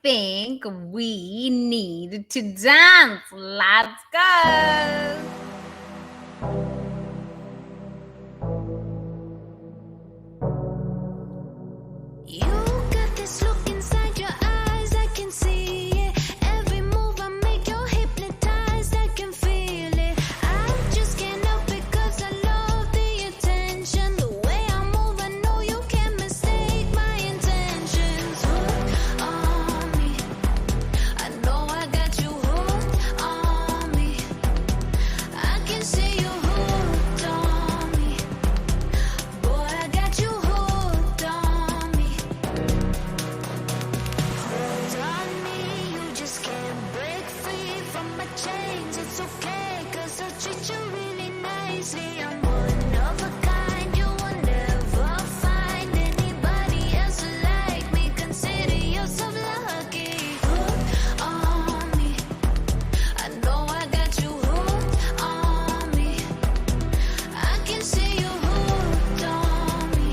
think we need to dance. Let's go. You got this look inside your eyes, I can see it. Every move I make, you're hypnotized, I can feel it. I just can't help it 'cause I love the attention. The way I move, I know you can't mistake my intentions. Hooked on me, I know I got you hooked on me. I can see you hooked on me. Boy, I got you hooked on me. Hold on me, you just can't break free from my chains. It's okay, 'cause I'll treat you really nicely. I'm one of a kind, you will never find anybody else like me. Consider yourself lucky. Hooked on me, I know I got you hooked on me. I can see you hooked on me.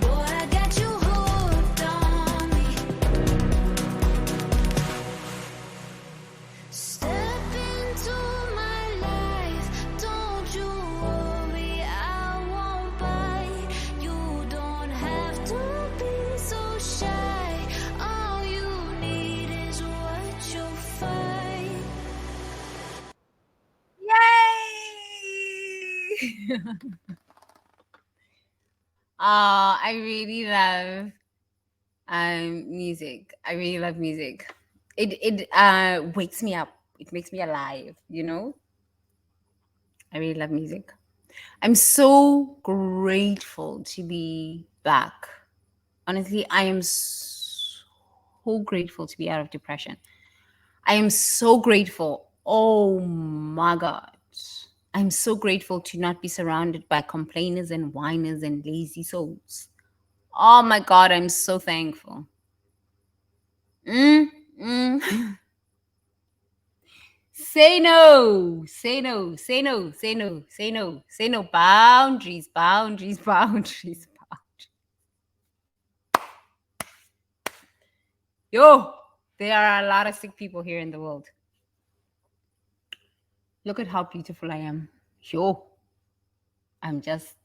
Boy, I got you hooked on me. Step into my life, don't you worry, I won't bite. You don't have to be so shy. All you need is what you find. Yay! I really love music. I really love music. It wakes me up. It makes me alive, you know? I really love music. I'm so grateful to be back. Honestly, I am so grateful to be out of depression. I am so grateful. Oh my God. I'm so grateful to not be surrounded by complainers and whiners and lazy souls. Oh my God, I'm so thankful. Mm, mm. Say no, say no, say no, say no, say no, say no. Boundaries, boundaries, boundaries, boundaries. Yo, there are a lot of sick people here in the world. Look at how beautiful I am. Yo, I'm just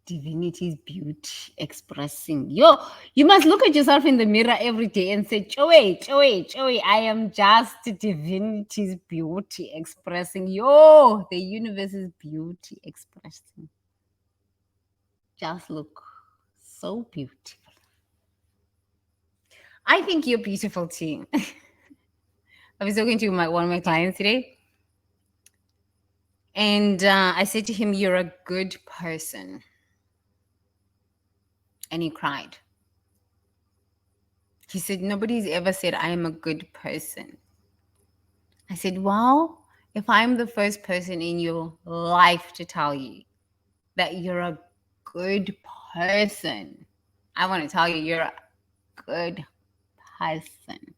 divinity's beauty expressing. Yo, you must look at yourself in the mirror every day and say, Joey, Joey, Joey, I am just divinity's beauty expressing. Yo, the universe's beauty expressing. Just look so beautiful. I think you're beautiful too. I was talking to one of my clients today, and I said to him, "You're a good person," and he cried. He said, "Nobody's ever said I am a good person." I said, "Well, if I'm the first person in your life to tell you that you're a good person, I want to tell you you're a good person."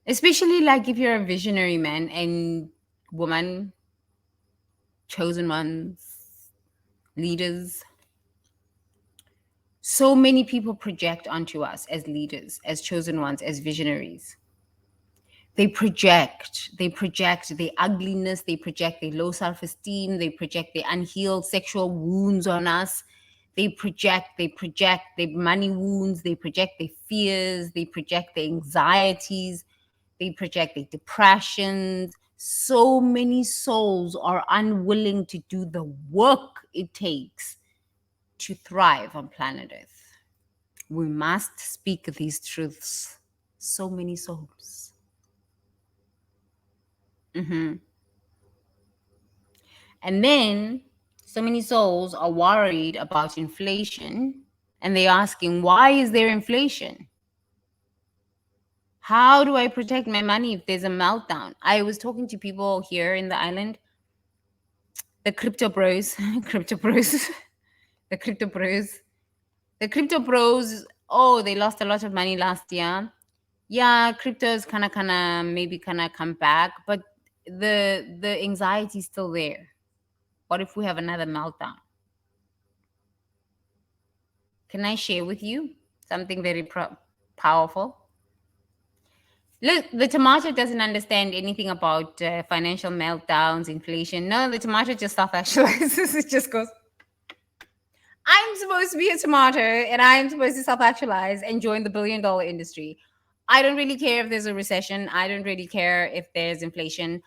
Especially like if you're a visionary man and woman, chosen ones, leaders. So many people project onto us as leaders, as chosen ones, as visionaries. They project their ugliness, they project their low self-esteem, they project their unhealed sexual wounds on us. They project their money wounds, they project their fears, they project their anxieties, they project their depressions. So many souls are unwilling to do the work it takes to thrive on planet Earth. We must speak these truths. So many souls. Mhm. And then so many souls are worried about inflation and they're asking, why is there inflation? How do I protect my money if there's a meltdown? I was talking to people here in the island, the crypto bros, crypto bros, the crypto bros, the crypto bros. Oh, they lost a lot of money last year. Yeah, crypto is maybe come back, but the anxiety is still there. What if we have another meltdown? Can I share with you something very powerful. Look, the tomato doesn't understand anything about financial meltdowns, inflation. No, the tomato just self actualizes. It just goes, I'm supposed to be a tomato and I'm supposed to self actualize and join the $1 billion industry. I don't really care if there's a recession. I don't really care if there's inflation.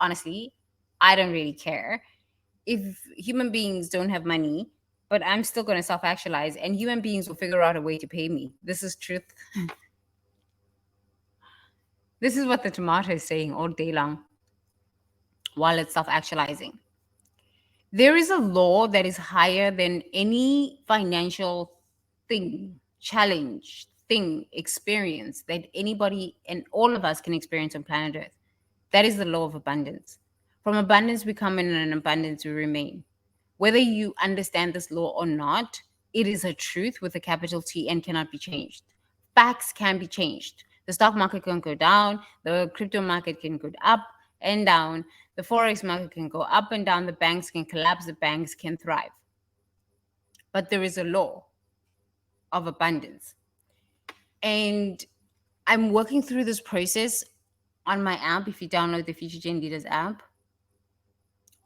Honestly, I don't really care if human beings don't have money, but I'm still going to self actualize and human beings will figure out a way to pay me. This is truth. This is what the tomato is saying all day long while it's self actualizing. There is a law that is higher than any financial thing, challenge, thing, experience that anybody and all of us can experience on planet Earth. That is the law of abundance. From abundance we come in, and in abundance we remain. Whether you understand this law or not, it is a truth with a capital T and cannot be changed. Facts can be changed. The stock market can go down, the crypto market can go up and down, the forex market can go up and down, the banks can collapse, the banks can thrive. But there is a law of abundance. And I'm working through this process on my app. If you download the Future Gen Leaders app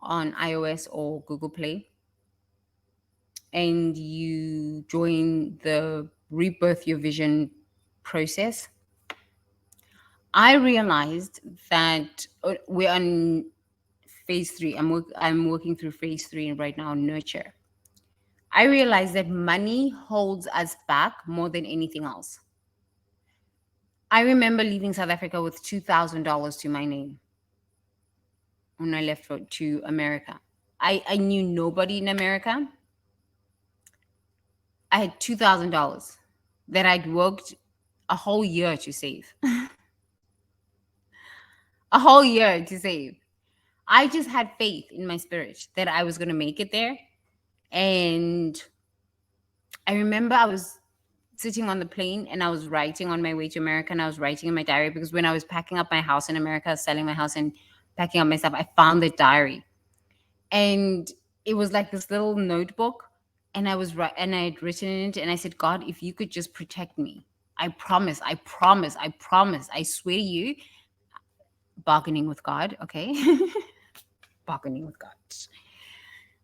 on iOS or Google Play, and you join the Rebirth Your Vision process, I realized that we're on phase 3. I'm working through phase 3 right now, nurture. I realized that money holds us back more than anything else. I remember leaving South Africa with $2,000 to my name when I left to America. I knew nobody in America. I had $2,000 that I'd worked a whole year to save. A whole year to save. I just had faith in my spirit that I was going to make it there. And I remember I was sitting on the plane and I was writing on my way to America, and I was writing in my diary because when I was packing up my house in America, selling my house and packing up my stuff, I found the diary. And it was like this little notebook, and and I had written in it, and I said, God, if you could just protect me, I promise, I promise, I promise, I swear to you, bargaining with God, okay? Bargaining with God.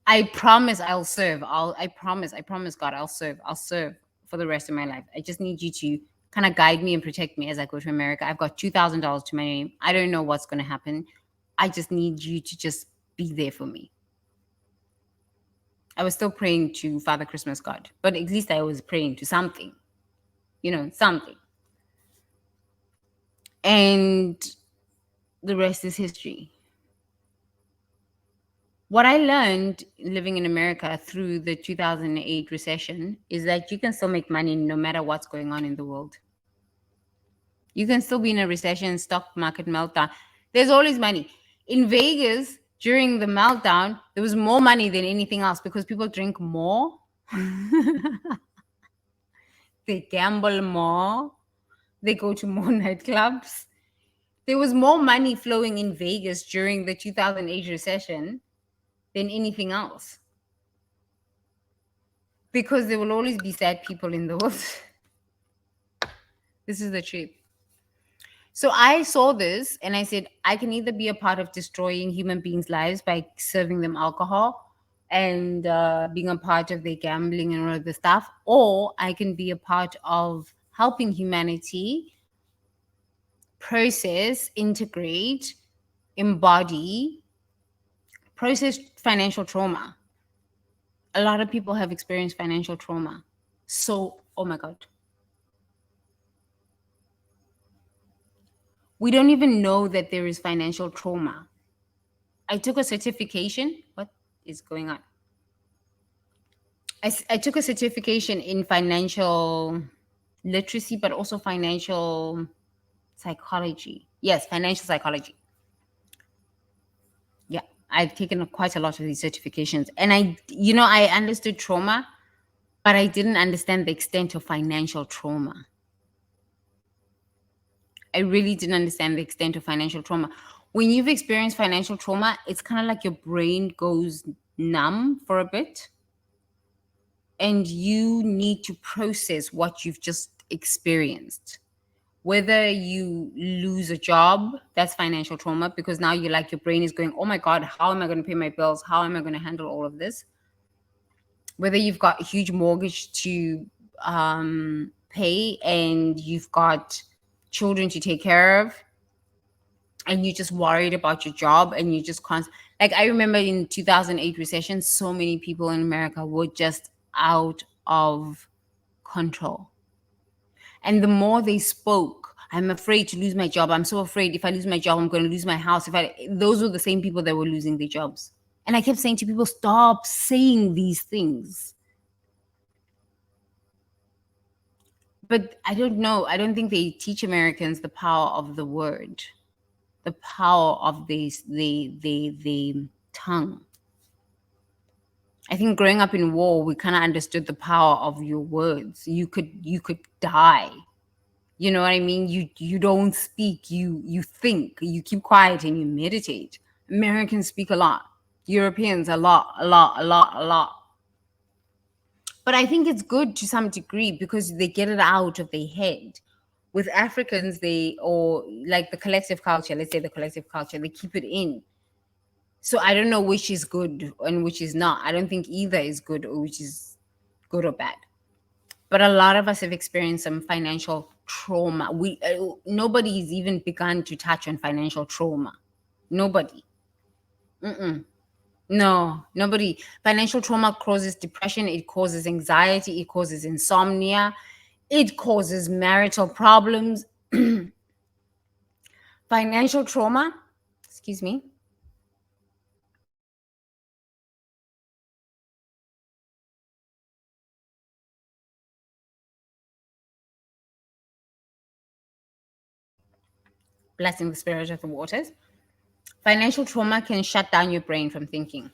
I promise I'll serve. I promise God, I'll serve for the rest of my life. I just need you to kind of guide me and protect me as I go to America. I've got $2,000 to my name. I don't know what's going to happen. I just need you to just be there for me. I was still praying to Father Christmas God, but at least I was praying to something, something. And the rest is history. What I learned living in America through the 2008 recession is that you can still make money no matter what's going on in the world. You can still be in a recession, stock market meltdown. There's always money. In Vegas, during the meltdown, there was more money than anything else because people drink more. They gamble more. They go to more nightclubs. There was more money flowing in Vegas during the 2008 recession than anything else. Because there will always be sad people in the world. This is the truth. So I saw this and I said, I can either be a part of destroying human beings' lives by serving them alcohol and being a part of their gambling and all of the stuff, or I can be a part of helping humanity process, integrate, embody, process financial trauma. A lot of people have experienced financial trauma. So, oh my God. We don't even know that there is financial trauma. I took a certification. What is going on? I took a certification in financial literacy, but also financial psychology. Yes, financial psychology. Yeah, I've taken quite a lot of these certifications. And I understood trauma, but I didn't understand the extent of financial trauma. I really didn't understand the extent of financial trauma. When you've experienced financial trauma, it's kind of like your brain goes numb for a bit. and you need to process what you've just experienced. Whether you lose a job, that's financial trauma, because now you're like, your brain is going, oh my God, how am I going to pay my bills? How am I going to handle all of this? Whether you've got a huge mortgage to pay, and you've got children to take care of, and you're just worried about your job, and you just can't. Like, I remember in 2008 recession, so many people in America were just out of control. And the more they spoke, I'm afraid to lose my job. I'm so afraid if I lose my job, I'm going to lose my house. If I, those were the same people that were losing their jobs. And I kept saying to people, stop saying these things. But I don't know. I don't think they teach Americans the power of the word, the power of the tongue. I think growing up in war, we kind of understood the power of your words. You could die. You know what I mean? You don't speak, you think, you keep quiet and you meditate. Americans speak a lot. Europeans a lot, a lot, a lot, a lot. But I think it's good to some degree because they get it out of their head. With Africans, they, or like the collective culture, let's say the collective culture, they keep it in. So I don't know which is good and which is not. I don't think either is good, or which is good or bad. But a lot of us have experienced some financial trauma. We nobody's even begun to touch on financial trauma. Nobody. No, nobody. Financial trauma causes depression. It causes anxiety. It causes insomnia. It causes marital problems. Financial trauma. Excuse me. Blessing the spirit of the waters. Financial trauma can shut down your brain from thinking.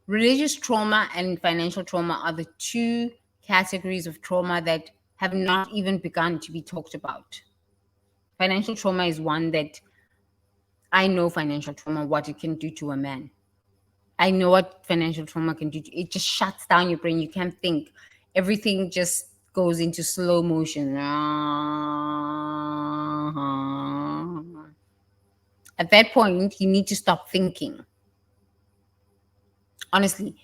Religious trauma and financial trauma are the two categories of trauma that have not even begun to be talked about. Financial trauma is one that I know financial trauma, what it can do to a man. I know what financial trauma can do. It just shuts down your brain. You can't think. Everything just goes into slow motion. At that point, you need to stop thinking. Honestly,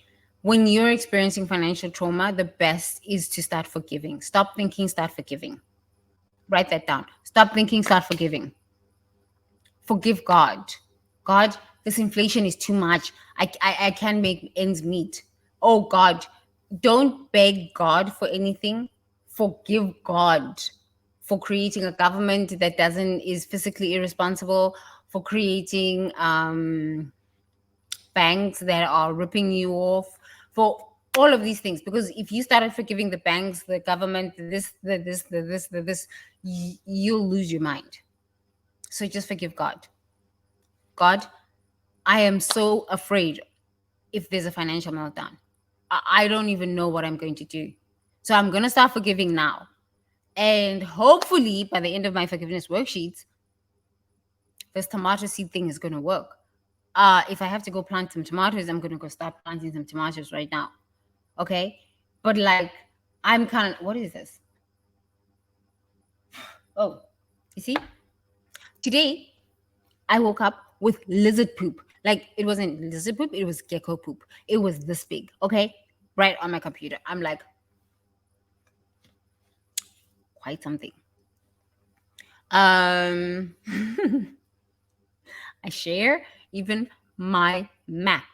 when you're experiencing financial trauma, the best is to start forgiving. Stop thinking, start forgiving. Write that down. Stop thinking, start forgiving. Forgive God. God, this inflation is too much. I can't make ends meet. Oh God, don't beg God for anything. Forgive God for creating a government that doesn't is physically irresponsible, for creating banks that are ripping you off, for all of these things. Because if you started forgiving the banks, the government, this, you'll lose your mind. So just forgive God. God, I am so afraid if there's a financial meltdown. I don't even know what I'm going to do. So I'm going to start forgiving now. And hopefully by the end of my forgiveness worksheets, this tomato seed thing is going to work. If I have to go plant some tomatoes, I'm going to go start planting some tomatoes right now. Okay? But like, I'm kind of, what is this? Oh, you see? Today, I woke up with lizard poop. Like, it wasn't lizard poop, it was gecko poop. It was this big, okay? Right on my computer. I'm like, quite something. Um, I share even my Mac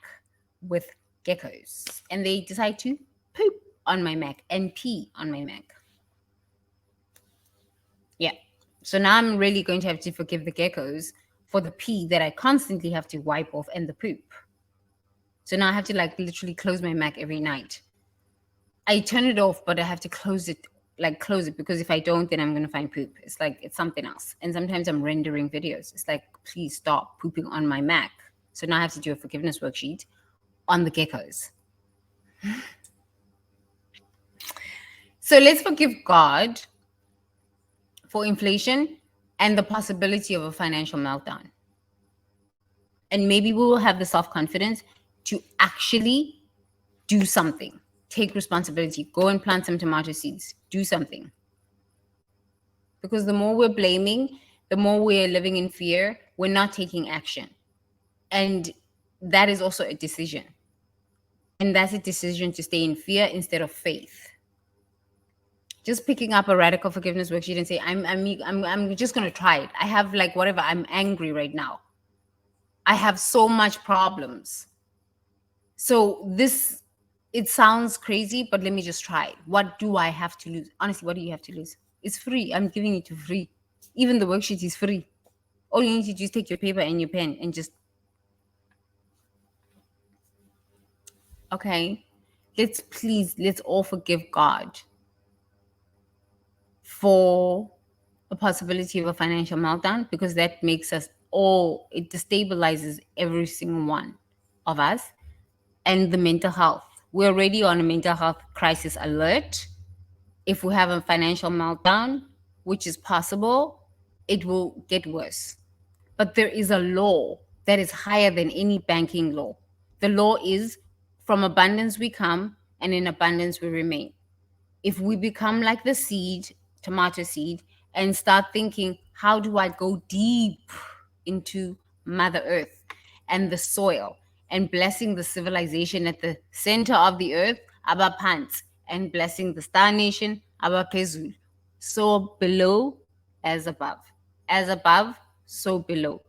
with geckos, and they decide to poop on my Mac and pee on my Mac. Yeah. So now I'm really going to have to forgive the geckos for the pee that I constantly have to wipe off and the poop. So now I have to like literally close my Mac every night. I turn it off, but I have to close it, because if I don't, then I'm going to find poop. It's like, it's something else. And sometimes I'm rendering videos. It's like, please stop pooping on my Mac. So now I have to do a forgiveness worksheet on the geckos. So let's forgive God for inflation and the possibility of a financial meltdown. And maybe we will have the self-confidence to actually do something. Take responsibility. Go and plant some tomato seeds. Do something. Because the more we're blaming, the more we're living in fear, we're not taking action. And that is also a decision. And that's a decision to stay in fear instead of faith. Just picking up a radical forgiveness worksheet and say, I'm just gonna try it. I have like whatever, I'm angry right now. I have so much problems. So this, it sounds crazy, but let me just try it. What do I have to lose? Honestly, what do you have to lose? It's free. I'm giving it to free. Even the worksheet is free. All you need to do is take your paper and your pen and just, okay, let's all forgive God for a possibility of a financial meltdown, because that makes us all, it destabilizes every single one of us. And the mental health, we're already on a mental health crisis alert. If we have a financial meltdown, which is possible, it will get worse. But there is a law that is higher than any banking law. The law is, from abundance we come, and in abundance we remain. If we become like the seed, tomato seed, and start thinking, how do I go deep into Mother Earth and the soil, and blessing the civilization at the center of the earth, abapants, and blessing the star nation, abapezul. So below as above. As above, so below.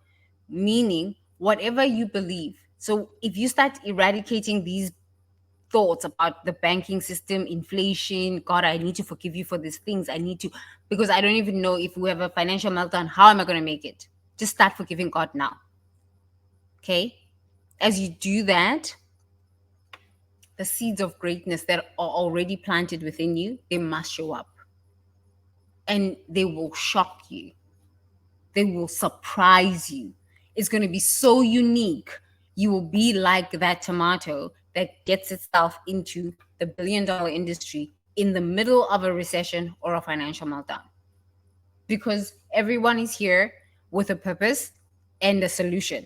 Meaning, whatever you believe. So if you start eradicating these thoughts about the banking system, inflation, God, I need to forgive you for these things. I need to, because I don't even know if we have a financial meltdown, how am I going to make it? Just start forgiving God now. Okay? As you do that, the seeds of greatness that are already planted within you, they must show up. And they will shock you. They will surprise you. It's going to be so unique. You will be like that tomato that gets itself into the $1 billion industry in the middle of a recession or a financial meltdown. Because everyone is here with a purpose and a solution.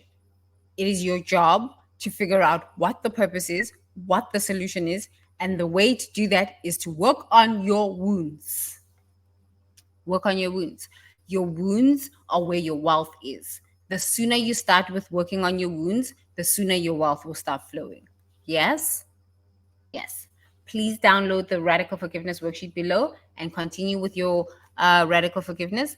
It is your job to figure out what the purpose is, what the solution is, and the way to do that is to work on your wounds. Work on your wounds. Your wounds are where your wealth is. The sooner you start with working on your wounds, the sooner your wealth will start flowing. Yes? Yes. Please download the Radical Forgiveness worksheet below and continue with your radical forgiveness.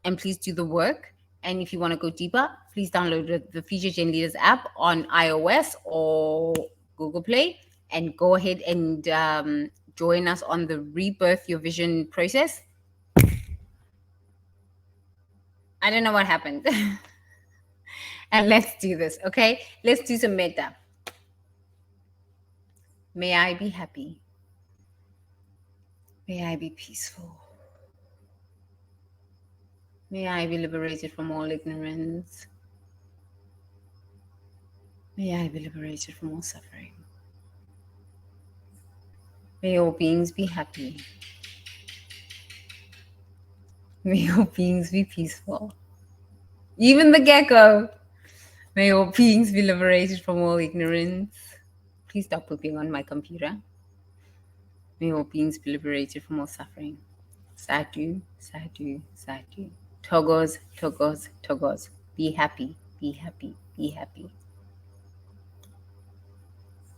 And please do the work. And if you want to go deeper, please download the Future Gen Leaders app on iOS or Google Play, and go ahead and join us on the Rebirth Your Vision process. I don't know what happened. And let's do this, okay? Let's do some metta. May I be happy. May I be peaceful. May I be liberated from all ignorance. May I be liberated from all suffering. May all beings be happy. May all beings be peaceful. Even the gecko. May all beings be liberated from all ignorance. Please stop pooping on my computer. May all beings be liberated from all suffering. Sadhu, sadhu, sadhu. Toggles, toggles, toggles. Be happy, be happy, be happy.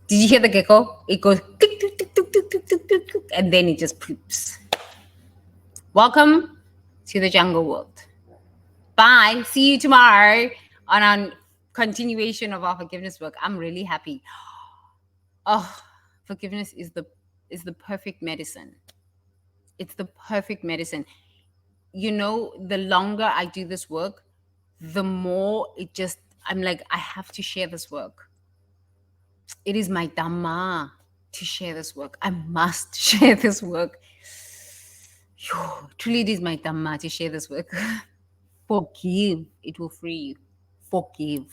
Did you hear the gecko? It goes tick, tick, tick, tick, tick, tick, tick, tick, tick, and then it just poops. Welcome to the jungle world. Bye. See you tomorrow on our continuation of our forgiveness work. I'm really happy. Oh, forgiveness is the perfect medicine. It's the perfect medicine. You know, the longer I do this work, the more it just, I'm like, I have to share this work. It is my dhamma to share this work. I must share this work. Truly, it is my dhamma to share this work. Forgive. It will free you. Forgive.